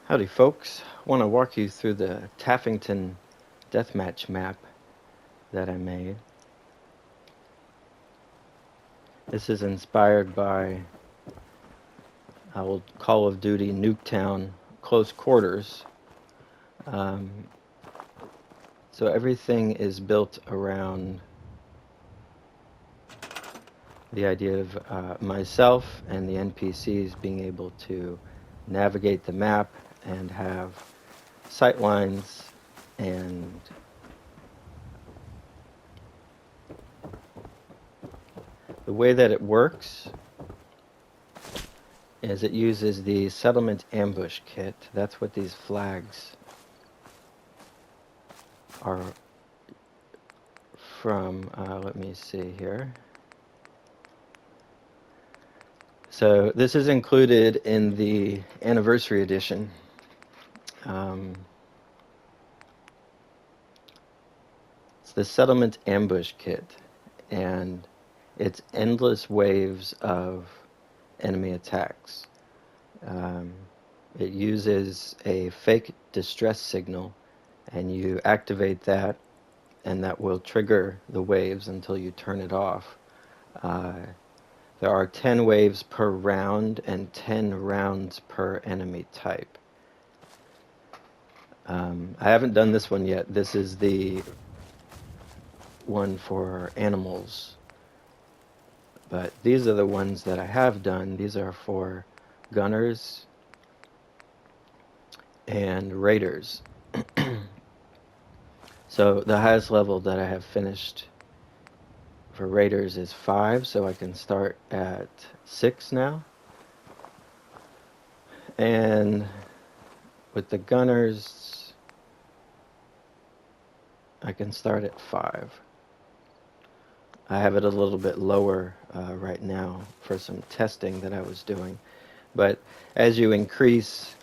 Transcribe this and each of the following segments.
Howdy folks, I want to walk you through the Taffington Deathmatch map that I made. This is inspired by old Call of Duty Nuketown Close Quarters. Um, so everything is built around the idea of myself and the NPCs being able to navigate the map and have sight lines and the way that it works is it uses the settlement ambush kit. That's what these flags are from. Let me see here. So this is included in the anniversary edition. It's the settlement ambush kit, and it's endless waves of enemy attacks. Um, it uses a fake distress signal, and you activate that, and that will trigger the waves until you turn it off. There are 10 waves per round and 10 rounds per enemy type. I haven't done this one yet. This is the one for animals. But these are the ones that I have done. These are for gunners and raiders. So the highest level that I have finished for raiders is 5, so I can start at 6 now. And with the gunners, I can start at 5. I have it a little bit lower right now for some testing that I was doing. But as you increase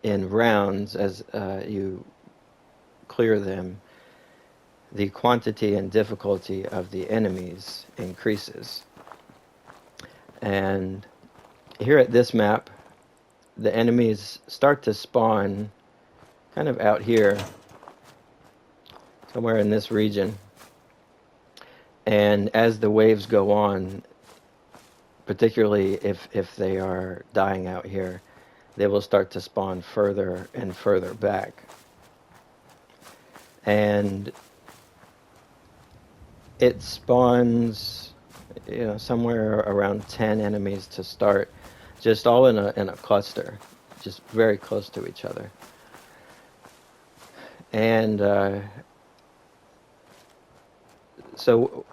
in rounds, as you clear them, the quantity and difficulty of the enemies increases. And here at this map, the enemies start to spawn kind of out here, somewhere in this region. And as the waves go on, particularly if they are dying out here, they will start to spawn further and further back. And it spawns, somewhere around 10 enemies to start, just all in a cluster, just very close to each other. And so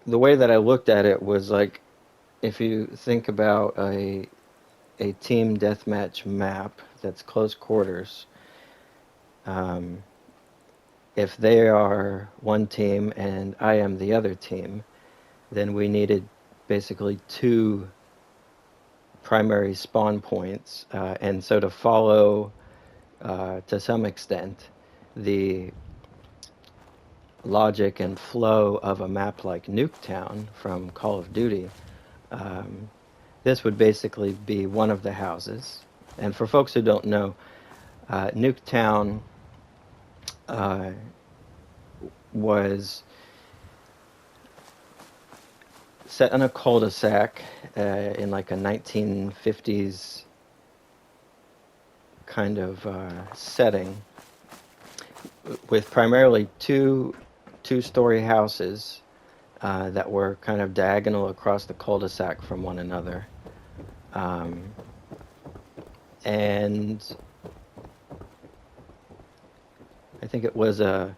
the way that I looked at it was like, if you think about a team deathmatch map that's close quarters, if they are one team and I am the other team, then we needed basically 2 primary spawn points. And so to follow, to some extent, the logic and flow of a map like Nuketown from Call of Duty, this would basically be one of the houses. And for folks who don't know, Nuketown was set in a cul-de-sac in like a 1950s kind of setting, with primarily two-story houses that were kind of diagonal across the cul-de-sac from one another. And I think it was a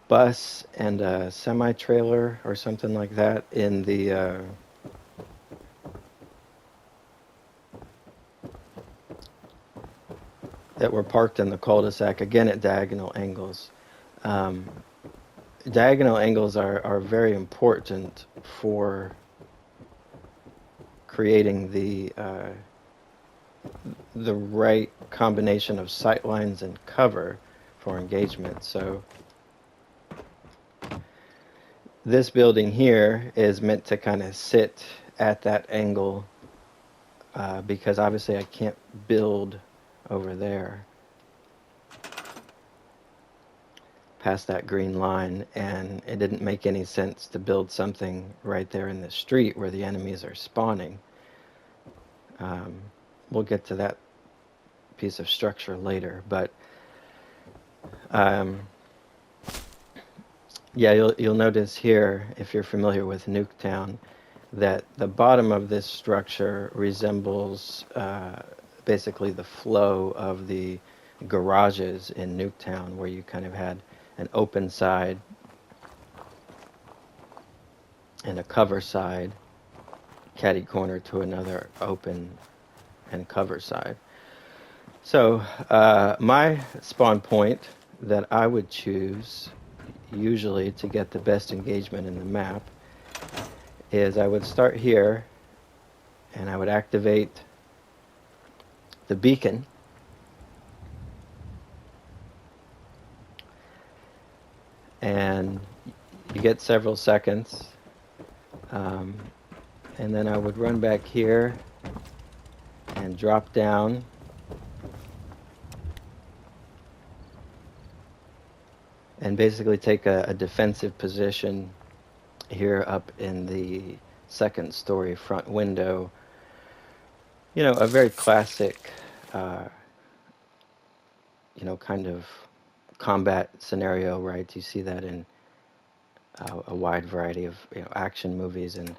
bus and a semi-trailer or something like that in the that were parked in the cul-de-sac, again at diagonal angles. Diagonal angles are very important for creating the right combination of sight lines and cover for engagement. So this building here is meant to kind of sit at that angle because obviously I can't build over there past that green line, and it didn't make any sense to build something right there in the street where the enemies are spawning. Um, we'll get to that piece of structure later, but um, yeah, you'll notice here, if you're familiar with Nuketown, that the bottom of this structure resembles basically the flow of the garages in Nuketown, where you kind of had an open side and a cover side, catty corner to another open and cover side. So my spawn point that I would choose usually to get the best engagement in the map is I would start here and I would activate the beacon, and you get several seconds, and then I would run back here and drop down and basically take a defensive position here up in the second story front window. You know, a very classic, kind of combat scenario, right? You see that in a wide variety of action movies and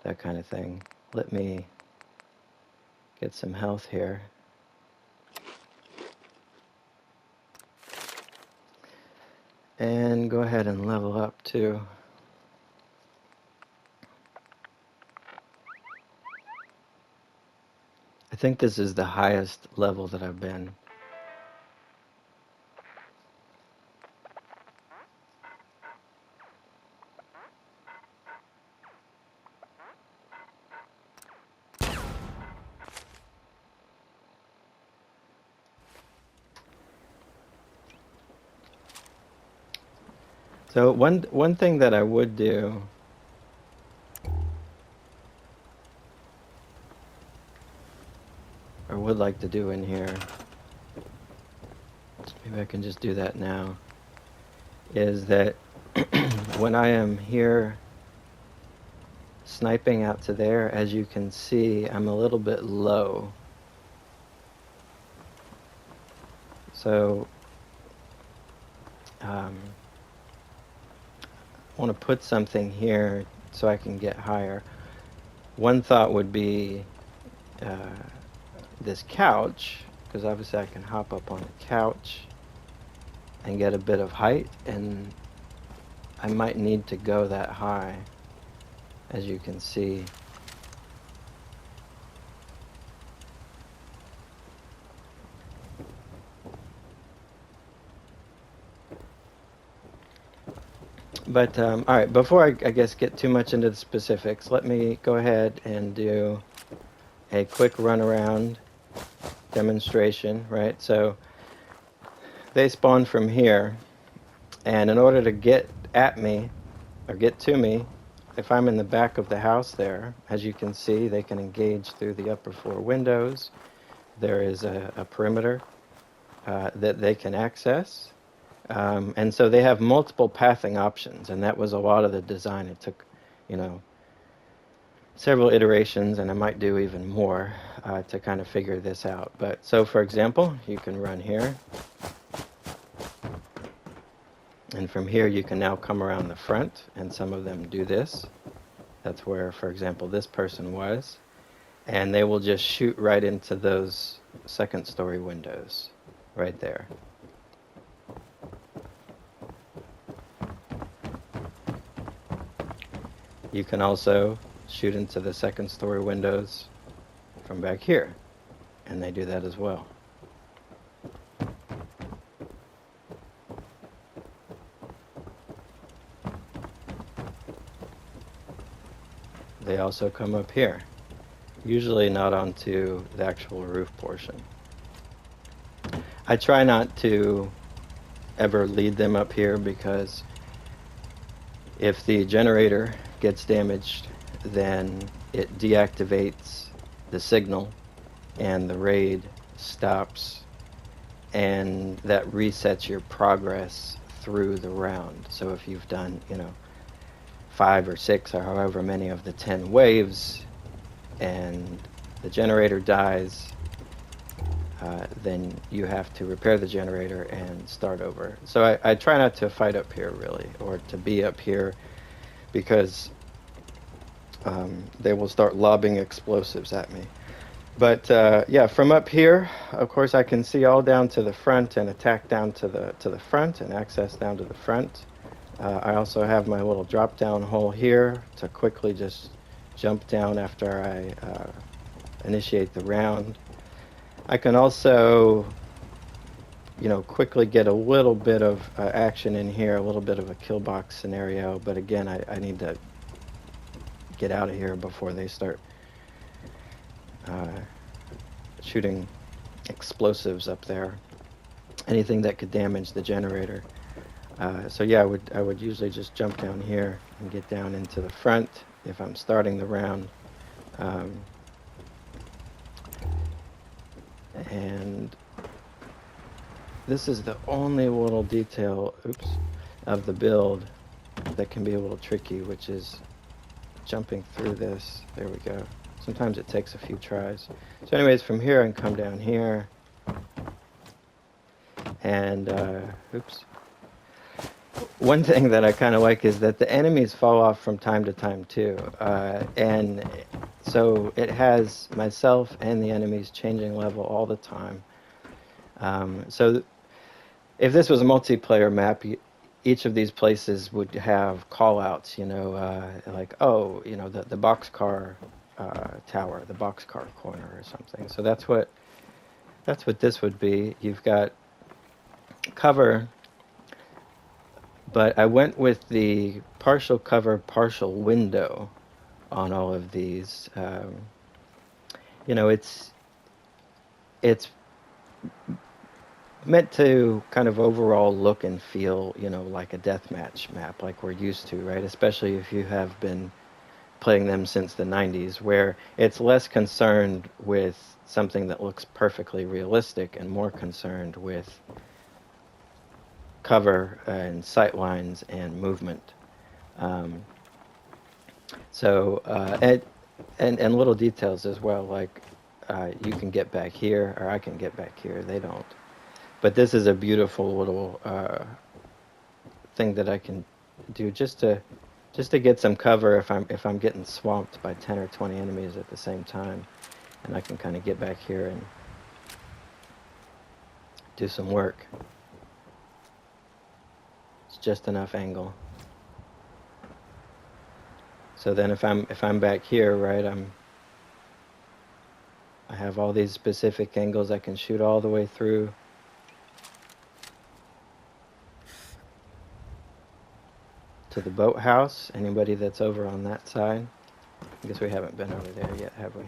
that kind of thing. Let me get some health here. And go ahead and level up too. I think this is the highest level that I've been. So one thing that I would do or would like to do in here, maybe I can just do that now, is that when I am here sniping out to there, as you can see, I'm a little bit low. So I want to put something here so I can get higher. One thought would be this couch, because obviously I can hop up on the couch and get a bit of height, and I might need to go that high, as you can see. But all right, before I guess get too much into the specifics, let me go ahead and do a quick run around demonstration, right? So they spawn from here, and in order to get at me or get to me, if I'm in the back of the house there, as you can see, they can engage through the upper floor windows. There is a perimeter that they can access. And so they have multiple pathing options, and that was a lot of the design. It took, several iterations, and I might do even more to kind of figure this out. But so, for example, you can run here, and from here you can now come around the front, and some of them do this. That's where, for example, this person was, and they will just shoot right into those second story windows right there. You can also shoot into the second story windows from back here, and they do that as well. They also come up here, usually not onto the actual roof portion. I try not to ever lead them up here, because if the generator gets damaged, then it deactivates the signal, and the raid stops, and that resets your progress through the round. So if you've done, 5 or 6 or however many of the 10 waves, and the generator dies, then you have to repair the generator and start over. So I try not to fight up here, really, or to be up here, because they will start lobbing explosives at me. But yeah, from up here, of course, I can see all down to the front and attack down to the front and access down to the front. I also have my little drop-down hole here to quickly just jump down after I initiate the round. I can also, quickly get a little bit of action in here, a little bit of a kill box scenario. But again, I need to get out of here before they start shooting explosives up there. Anything that could damage the generator. So yeah, I would usually just jump down here and get down into the front if I'm starting the round. And this is the only little detail, of the build that can be a little tricky, which is jumping through this. There we go. Sometimes it takes a few tries. So anyways, from here I can come down here. And, one thing that I kind of like is that the enemies fall off from time to time too. And so it has myself and the enemies changing level all the time. So if this was a multiplayer map, each of these places would have call-outs, like, the boxcar tower, the boxcar corner or something. So that's what this would be. You've got cover, but I went with the partial cover, partial window on all of these. It's meant to kind of overall look and feel, like a deathmatch map, like we're used to, right? Especially if you have been playing them since the 90s, where it's less concerned with something that looks perfectly realistic and more concerned with cover and sight lines and movement. And little details as well, like you can get back here, or I can get back here. They don't. But this is a beautiful little thing that I can do just to get some cover if I'm getting swamped by 10 or 20 enemies at the same time, and I can kind of get back here and do some work. It's just enough angle. So then if I'm back here, right, I have all these specific angles. I can shoot all the way through. To the boathouse. Anybody that's over on that side? I guess we haven't been over there yet, have we?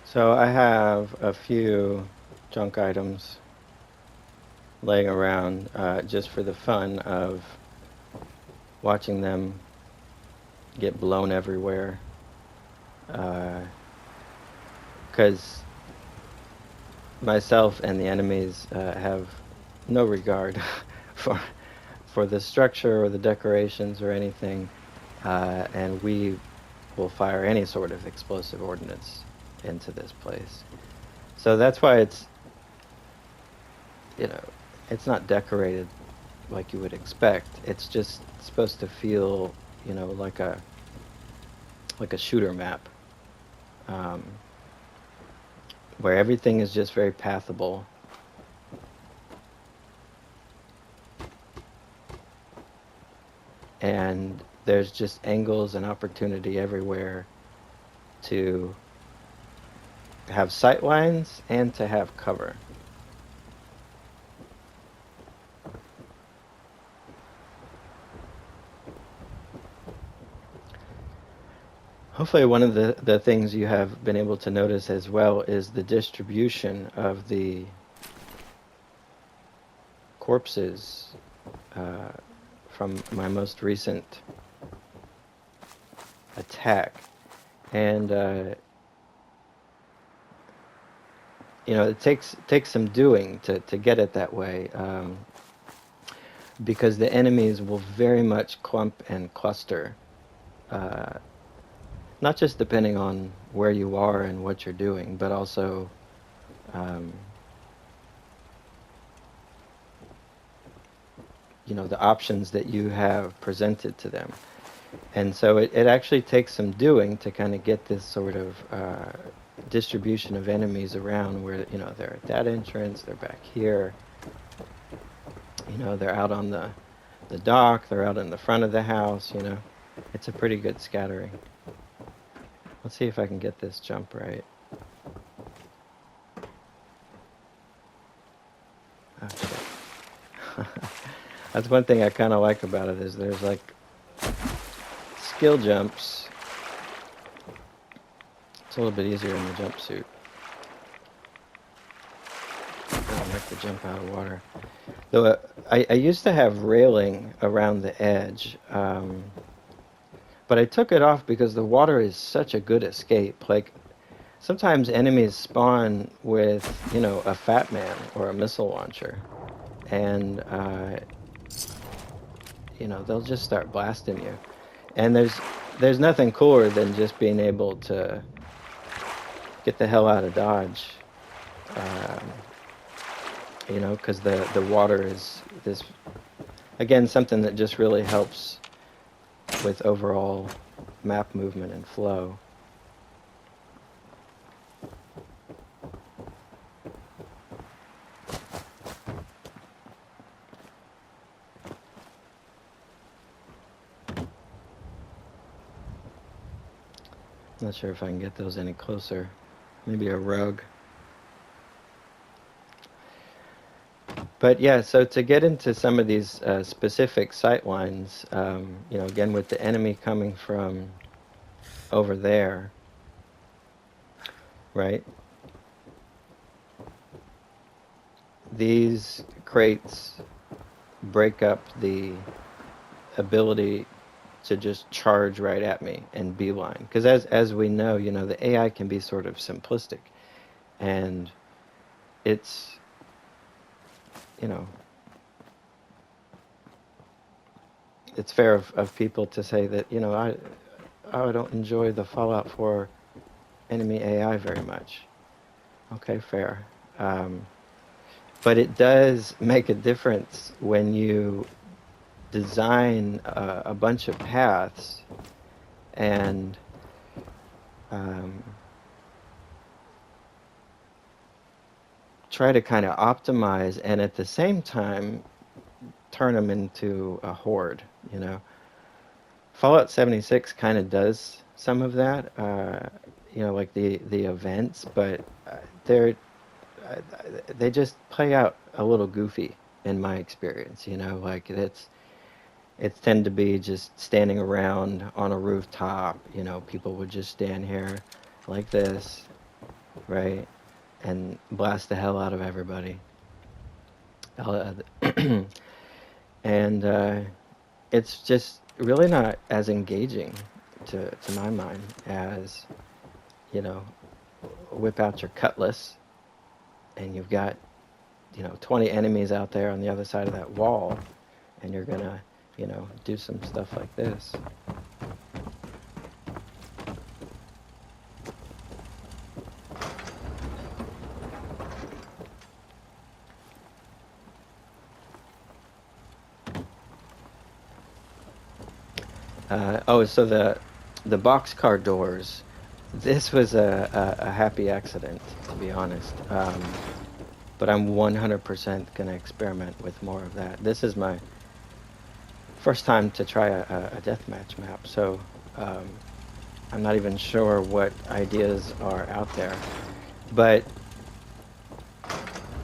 So I have a few junk items laying around just for the fun of watching them get blown everywhere. Because myself and the enemies have no regard for the structure or the decorations or anything, and we will fire any sort of explosive ordnance into this place. So that's why it's, you know, it's not decorated like you would expect. It's just supposed to feel, like a shooter map, um, where everything is just very pathable. And there's just angles and opportunity everywhere to have sight lines and to have cover. Hopefully one of the things you have been able to notice as well is the distribution of the corpses uh, from my most recent attack. And it takes some doing to get it that way, because the enemies will very much clump and cluster, uh, not just depending on where you are and what you're doing, but also um, the options that you have presented to them. And so it actually takes some doing to kind of get this sort of distribution of enemies around where, they're at that entrance, they're back here, they're out on the dock, they're out in the front of the house, It's a pretty good scattering. Let's see if I can get this jump right. Oh, shit. That's one thing I kind of like about it, is there's like skill jumps. It's a little bit easier in the jumpsuit. I don't like to jump out of water. Though I used to have railing around the edge, but I took it off because the water is such a good escape. Like, sometimes enemies spawn with, a fat man or a missile launcher, and they'll just start blasting you. And there's nothing cooler than just being able to get the hell out of Dodge, because the water is this, again, something that just really helps with overall map movement and flow. Not sure if I can get those any closer. Maybe a rug. But yeah, so to get into some of these specific sight lines, again, with the enemy coming from over there, right? These crates break up the ability to just charge right at me and beeline. Because as we know, the AI can be sort of simplistic, and it's, it's fair of people to say that, I don't enjoy the Fallout 4 enemy AI very much. Okay, fair. But it does make a difference when you design a bunch of paths and try to kind of optimize, and at the same time turn them into a horde. Fallout 76 kind of does some of that, like the events, but they just play out a little goofy in my experience. Like it's tend to be just standing around on a rooftop. People would just stand here like this, right, and blast the hell out of everybody. And it's just really not as engaging to my mind as, you know, whip out your cutlass and you've got, 20 enemies out there on the other side of that wall, and you're gonna, do some stuff like this. So the boxcar doors. This was a happy accident, to be honest. But I'm 100% going to experiment with more of that. This is my first time to try a deathmatch map, so um, I'm not even sure what ideas are out there. But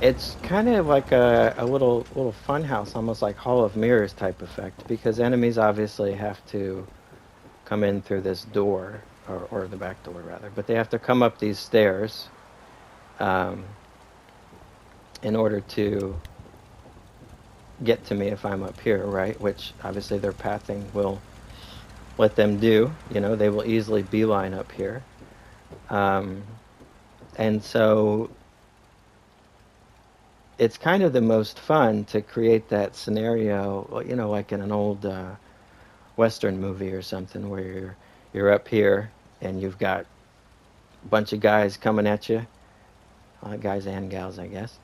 it's kind of like a little fun house, almost like Hall of Mirrors type effect, because enemies obviously have to come in through this door, or the back door rather, but they have to come up these stairs um, in order to get to me if I'm up here, right? Which obviously their pathing will let them do. They will easily beeline up here. Um, and so it's kind of the most fun to create that scenario, like in an old Western movie or something, where you're up here and you've got a bunch of guys coming at you, guys and gals, I guess,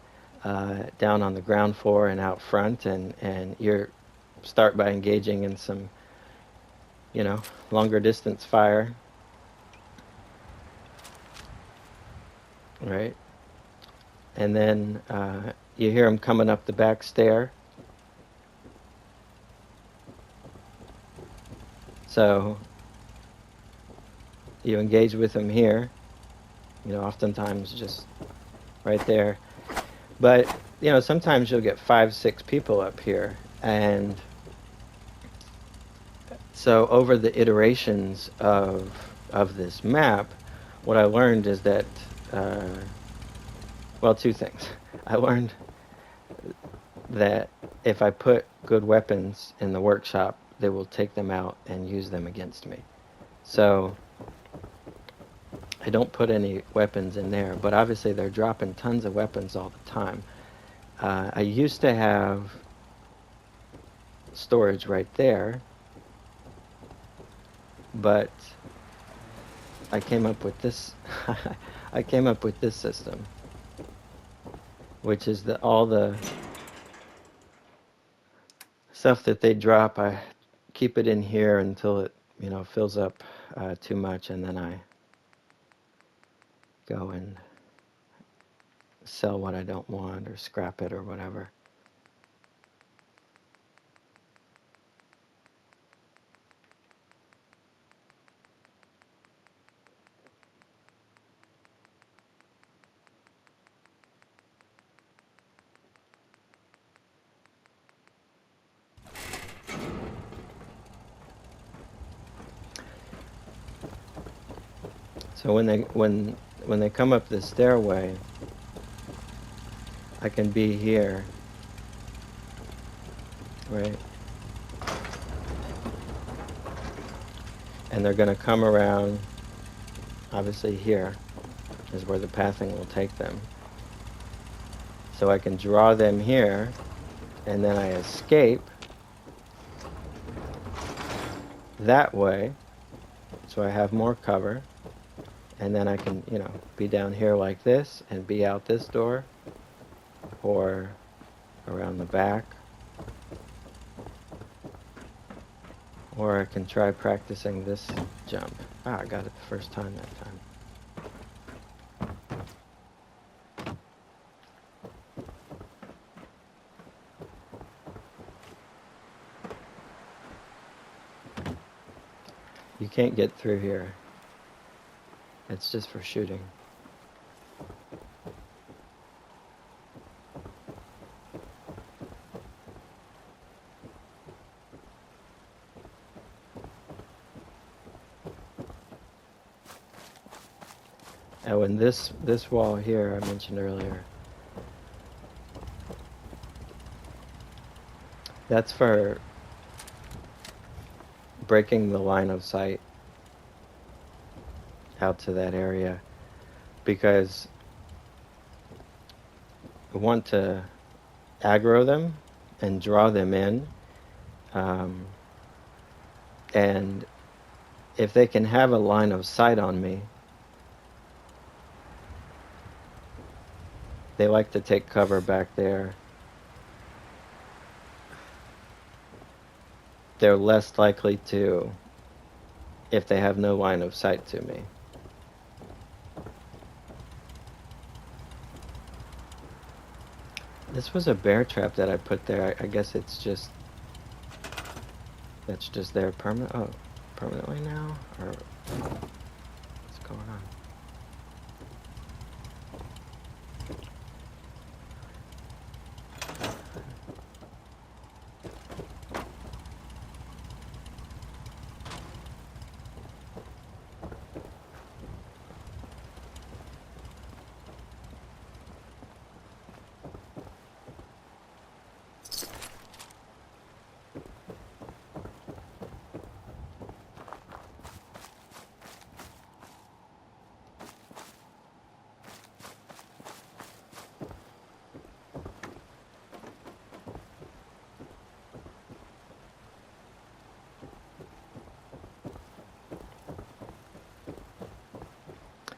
down on the ground floor and out front, and you start by engaging in some, longer distance fire, right? And then you hear them coming up the back stair. So you engage with them here, oftentimes just right there. But, sometimes you'll get 5, 6 people up here. And so over the iterations of this map, what I learned is that, well, 2 things. I learned that if I put good weapons in the workshop, they will take them out and use them against me. So I don't put any weapons in there, but obviously they're dropping tons of weapons all the time. I used to have storage right there, but I came up with this. I came up with this system, which is that all the stuff that they drop, I keep it in here until it, fills up too much, and then I go and sell what I don't want or scrap it or whatever. So when they come up the stairway, I can be here, right? And they're going to come around, obviously here is where the pathing will take them. So I can draw them here, and then I escape that way, so I have more cover, and then I can, be down here like this and be out this door, or around the back, or I can try practicing this jump. I got it the first time that time. You can't get through here. It's just for shooting. Oh, and this wall here I mentioned earlier, that's for breaking the line of sight out to that area, because I want to aggro them and draw them in. Um, and if they can have a line of sight on me, they like to take cover back there. They're less likely to if they have no line of sight to me. This was a bear trap that I put there. I guess it's just, that's just there permanently now? Or what's going on?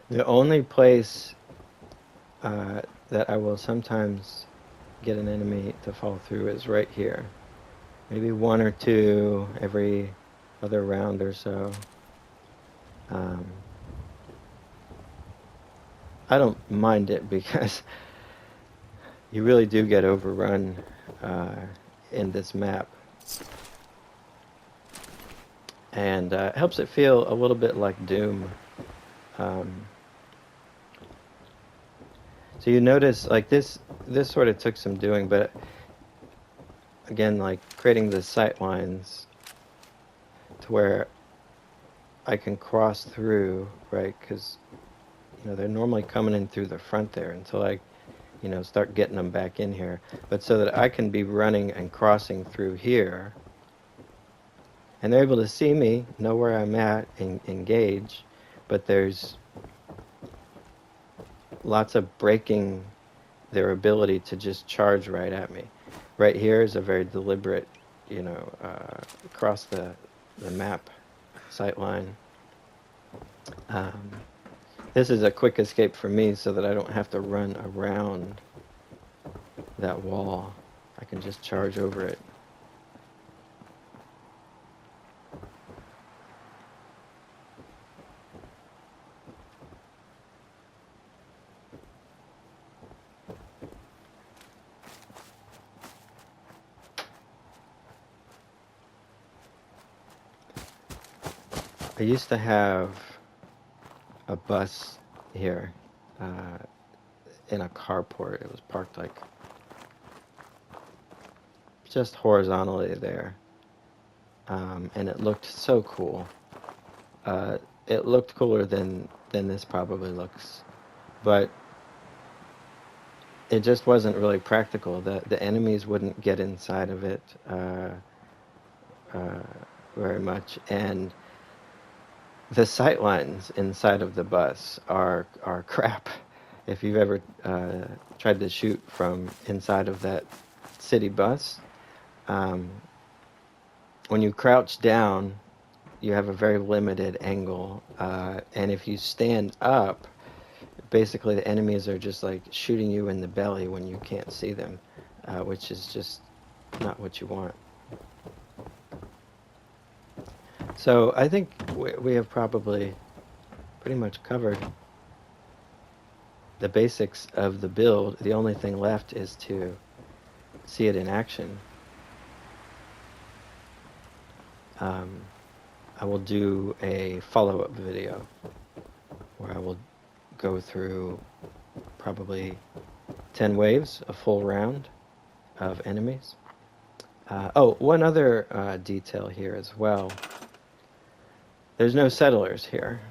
The only place that I will sometimes get an enemy to fall through is right here. Maybe one or two every other round or so. I don't mind it because you really do get overrun in this map. And it helps it feel a little bit like Doom. So you notice, like, this sort of took some doing, but again, like creating the sight lines to where I can cross through, right? Because, you know, they're normally coming in through the front there until I, you know, start getting them back in here. But so that I can be running and crossing through here, and they're able to see me, know where I'm at, and engage, but there's lots of breaking their ability to just charge right at me. Right here is a very deliberate, you know, across the map sight line. This is a quick escape for me so that I don't have to run around that wall. I can just charge over it. I used to have a bus here in a carport. It was parked like just horizontally there, and it looked so cool. It looked cooler than this probably looks, but it just wasn't really practical. The enemies wouldn't get inside of it very much, and the sight lines inside of the bus are crap. If you've ever tried to shoot from inside of that city bus, when you crouch down, you have a very limited angle, and if you stand up, basically the enemies are just like shooting you in the belly when you can't see them, which is just not what you want. So I think we have probably pretty much covered the basics of the build. The only thing left is to see it in action. I will do a follow-up video where I will go through probably 10 waves, a full round of enemies. One other detail here as well. There's no settlers here.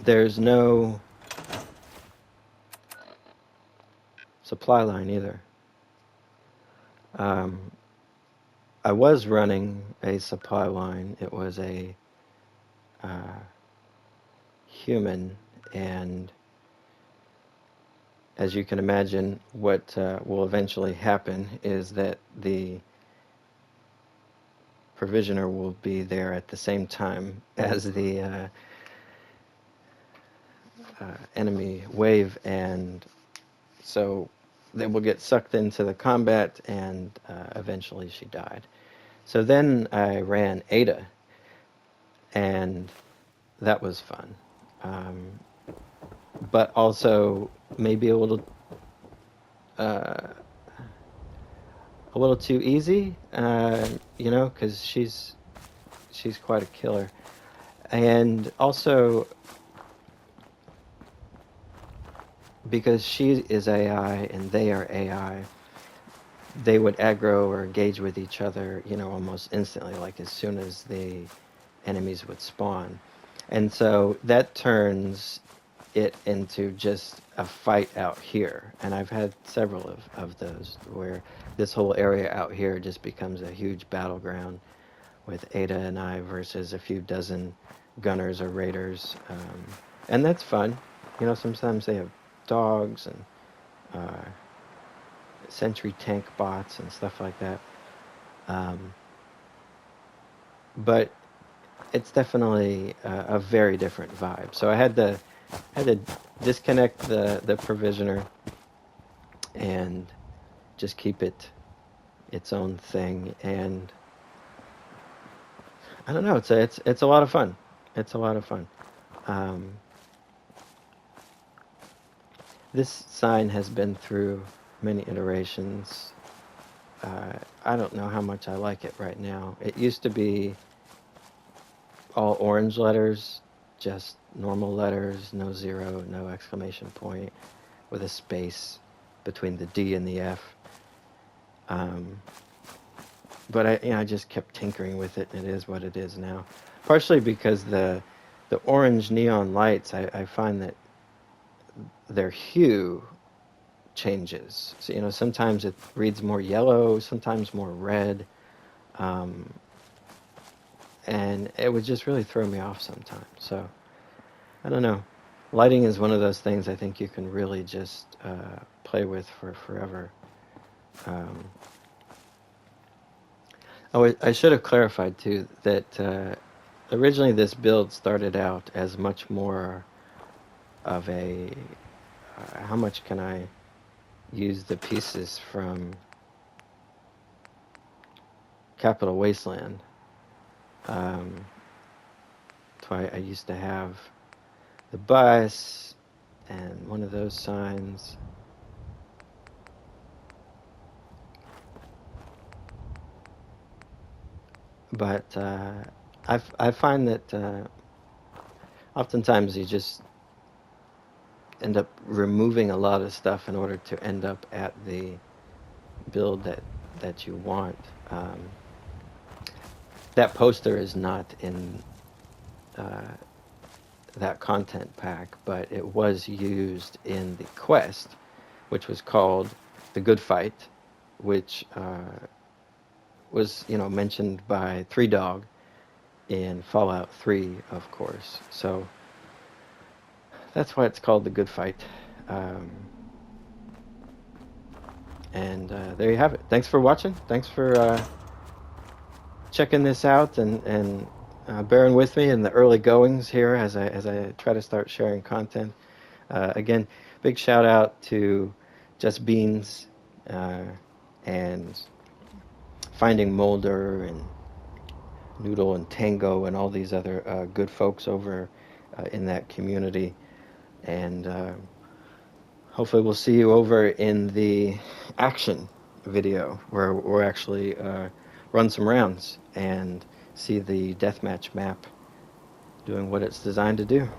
There's no supply line either. I was running a supply line. It was a uh, human, and as you can imagine, what will eventually happen is that the provisioner will be there at the same time as the enemy wave, and so they will get sucked into the combat, and eventually she died. So then I ran Ada, and that was fun. Um, but also maybe uh, a little too easy, because she's quite a killer. And also because she is AI and they are AI, they would aggro or engage with each other, almost instantly, like as soon as the enemies would spawn. And so that turns it into just a fight out here. And I've had several of those where this whole area out here just becomes a huge battleground with Ada and I versus a few dozen gunners or raiders. And that's fun. Sometimes they have dogs and uh, sentry tank bots and stuff like that. Um, but it's definitely a very different vibe. So I had to disconnect the provisioner and just keep it its own thing. And I don't know. It's a lot of fun. It's a lot of fun. Um, this sign has been through many iterations. I don't know how much I like it right now. It used to be all orange letters, just normal letters, no zero, no exclamation point, with a space between the D and the F. Um, but I just kept tinkering with it, and it is what it is now. Partially because the orange neon lights, I find that their hue changes. So, sometimes it reads more yellow, sometimes more red, um, and it would just really throw me off sometimes. So, I don't know. Lighting is one of those things I think you can really just play with for forever. Um, I should have clarified too that originally this build started out as much more of a how much can I use the pieces from Capital Wasteland. Um, so I used to have the bus and one of those signs. But I find that oftentimes you just end up removing a lot of stuff in order to end up at the build that you want. That poster is not in uh, that content pack, but it was used in the quest, which was called The Good Fight, which was mentioned by Three Dog in Fallout 3, of course. So that's why it's called The Good Fight. And there you have it. Thanks for watching. Thanks for checking this out and bearing with me in the early goings here as I try to start sharing content. Again, big shout out to Just Beans and Finding Molder and Noodle and Tango and all these other good folks over in that community. And hopefully we'll see you over in the action video where we'll actually run some rounds and see the deathmatch map doing what it's designed to do.